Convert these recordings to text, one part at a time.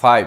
5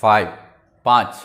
5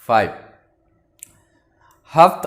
5، 7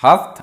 7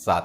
7۔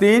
3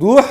2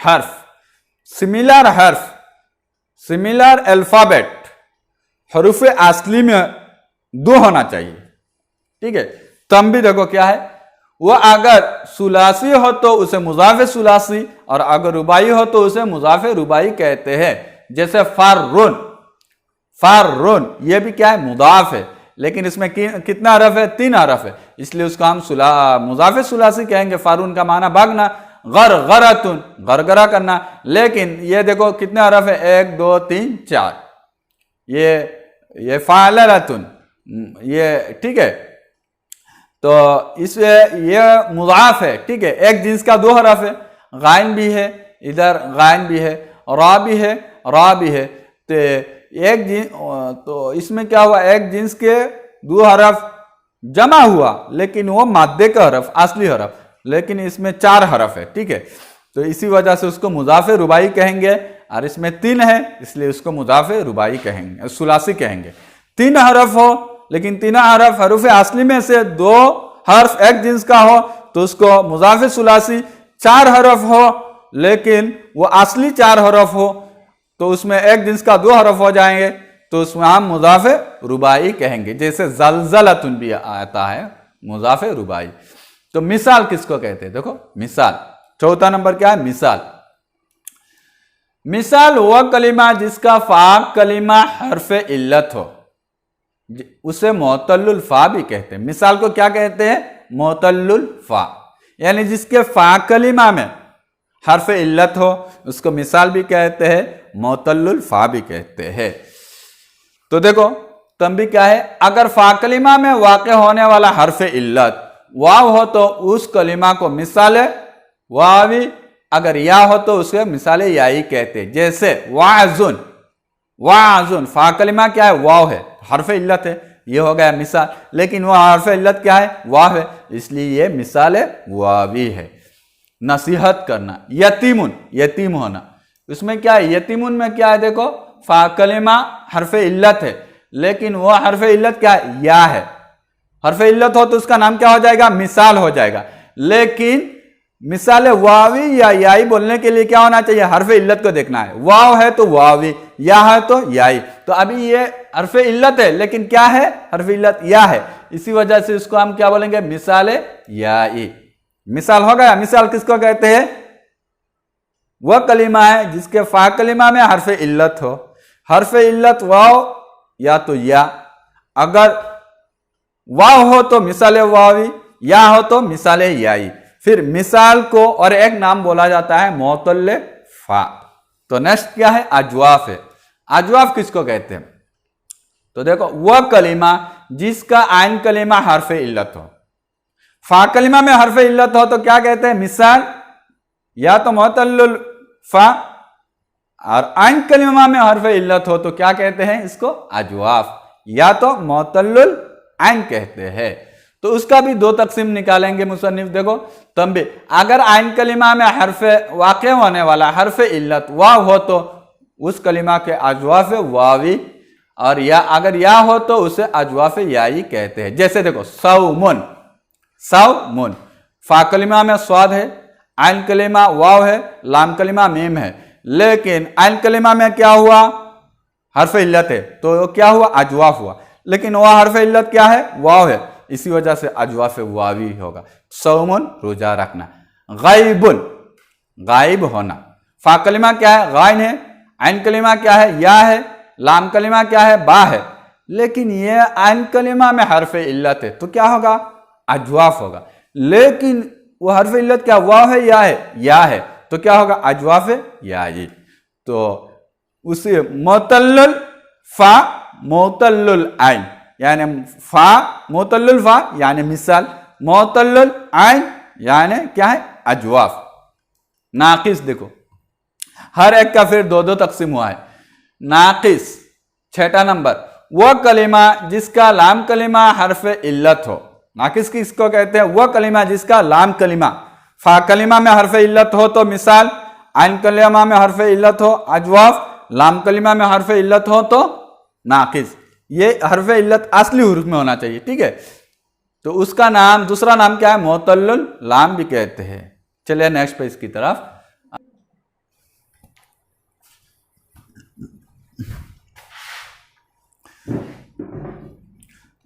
हर्फ, सिमिलर हर्फ, similar alphabet, हरूफ असली में 2 होना चाहिए, ठीक है। तंबी देखो क्या है, वो अगर सुलासी हो तो उसे मुजाफ सुलासी, और अगर रुबाई हो तो उसे मुजाफ रुबाई कहते हैं। जैसे फर्रुन, फर्रुन ये भी क्या है, मुदाफ है, लेकिन इसमें कितना हरफ है, 3 हरफ है, इसलिए उसको हम मुजाफ सुलासी कहेंगे। फारून का माना भागना, गरगरतुन गरगरा करना, लेकिन ये देखो कितने हरफ है, 1 2 3 4, ये फालरतुन, ये ठीक है। तो इससे ये मुजाफ है, ठीक है, एक जिन्स का 2 हरफ है, गायन भी है, इधर गायन भी है, रा भी है, रा भी है, तो एक जिन्स, तो इसमें क्या हुआ, एक जिन्स के 2 हरफ जमा हुआ, लेकिन वो मादे का हरफ, असली हरफ, लेकिन इसमें 4 हरफ है, ठीक है। तो इसी वजह से उसको मुजाफ रुबाई कहेंगे, और इसमें 3 है इसलिए उसको मुजाफ रुबाई कहेंगे, सुलासी कहेंगे। 3 हरफ हो, लेकिन 3 हरफ हरूफ असली में से 2 हर्फ एक जिन्स का हो तो उसको मुजाफ सुलासी। 4 हरफ हो लेकिन वो असली 4 हरफ हो तो उसमें एक जिन्स का 2 हरफ हो जाएंगे, तो उसमें हम मुजाफ रुबाई कहेंगे। जैसे जलजलतुन भी आता है मुजाफ रुबाई। तो मिसाल किसको कहते हैं, देखो मिसाल, चौथा नंबर क्या है, मिसाल। मिसाल वह कलिमा जिसका फा कलिमा हर्फ इल्लत हो, उसे मोतल्लुल फा भी कहते हैं। मिसाल को क्या कहते हैं, मोतल्लुल फा, यानी जिसके फा कलिमा में हर्फ इल्लत हो उसको मिसाल भी कहते हैं, मोतल्लुल फा भी कहते हैं। तो देखो तंबी क्या है, अगर फा कलिमा में वाक़े होने वाला हर्फ इल्लत वाव हो तो उस कलिमा को मिसाल वावी, अगर या हो तो उसे मिसाल याई कहते हैं। जैसे वाजुन, वाजुन फा कलिमा क्या है, वाव है, हर्फ इल्लत है, ये हो गया मिसाल, लेकिन वह हर्फ इल्लत क्या है, वाव है, इसलिए ये मिसाल वावी है। नसीहत करना, यतीमुन यतीम होना, उसमें क्या है, यतीमुन में क्या है, देखो फा कलिमा हर्फ इल्लत है, लेकिन वह हर्फ इल्लत क्या है, या है। हर्फ इल्लत हो तो उसका नाम क्या हो जाएगा, मिसाल हो जाएगा। लेकिन मिसाल वावी या याई बोलने के लिए क्या होना चाहिए, हर्फ इल्लत को देखना है। वाव है तो वावी, या है तो याई। तो अभी ये हर्फ इल्लत है लेकिन क्या है, हर्फ इल्लत या है, इसी वजह से इसको हम क्या बोलेंगे, मिसाल याई। मिसाल हो गया। मिसाल किसको कहते हैं, वह कलिमा है जिसके फा कलिमा में हर्फ इल्लत हो, हर्फ इल्लत वाव या तो या, अगर वाव हो तो मिसाल वावी, या हो तो मिसाल याई। फिर मिसाल को और एक नाम बोला जाता है मोतल्ले फा। तो नेक्स्ट क्या है, अजवाफ है। अजवाफ किसको कहते हैं, तो देखो वह कलिमा जिसका आइन कलिमा हर्फ इल्लत हो, फा कलिमा में हर्फ इल्लत हो तो क्या कहते हैं, मिसाल, या तो मोतल्लुल फा, और आइन कलिमा में हर्फ इल्लत हो तो क्या कहते हैं, इसको अजवाफ, या तो मोतल्लुल आइन कहते हैं। तो उसका भी 2 तकसीम निकालेंगे मुसन्निफ। देखो तंबी, अगर आइन कलिमा में हर्फ वाक़े होने वाला हर्फ इल्लत वाव हो तो उस कलिमा के अजवाफ वावी, और या अगर या हो तो उसे अजवाफ याई कहते हैं। जैसे देखो सौमुन, सौमुन फा कलिमा में स्वाद है, आइन कलिमा वाव है, लाम कलिमा मीम है, लेकिन आइन कलिमा में क्या हुआ, हर्फ इल्लत है, तो क्या हुआ, अजवाफ हुआ, लेकिन वह हर्फ इल्लत क्या है, वाव है, इसी वजह से अजवाफ वावी होगा। सौमुन रोजा रखना, गायबुन गायब होना, फा कलिमा क्या है, गायन है, आइन कलिमा क्या है, या है, लाम कलिमा क्या है, बा है, लेकिन ये आइन कलिमा में हर्फ इल्लत है तो क्या होगा, अजवाफ होगा। लेकिन वो हर्फ इल्लत क्या, वाव है, या है, तो क्या होगा, अजवाफ याई। तो उसे मोतल्लुल फा मोतल्लुल आइन, यानी फा मोतल्लुल फा यानी मिसाल, मोतल्लुल आइन यानी क्या है, अजवाफ। नाकिस देखो हर एक का फिर 2 तकसीम हुआ है। नाकिस 6ठा नंबर, वह कलिमा जिसका लाम कलिमा हर्फ इल्लत हो। नाकिस किसको कहते हैं, वह कलिमा जिसका लाम कलिमा फा कलिमा में हर्फ इल्लत हो तो मिसाल, आइन कलिमा में हर्फ इल्लत हो अजवाफ, लाम कलिमा में हर्फ इल्लत हो तो नाकिस। ये हर्फ इल्लत असली हुरूफ में होना चाहिए, ठीक है। तो उसका नाम, दूसरा नाम क्या है, मोतल्लुल लाम भी कहते हैं। चलिए नेक्स्ट पेज की तरफ।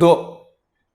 2.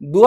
2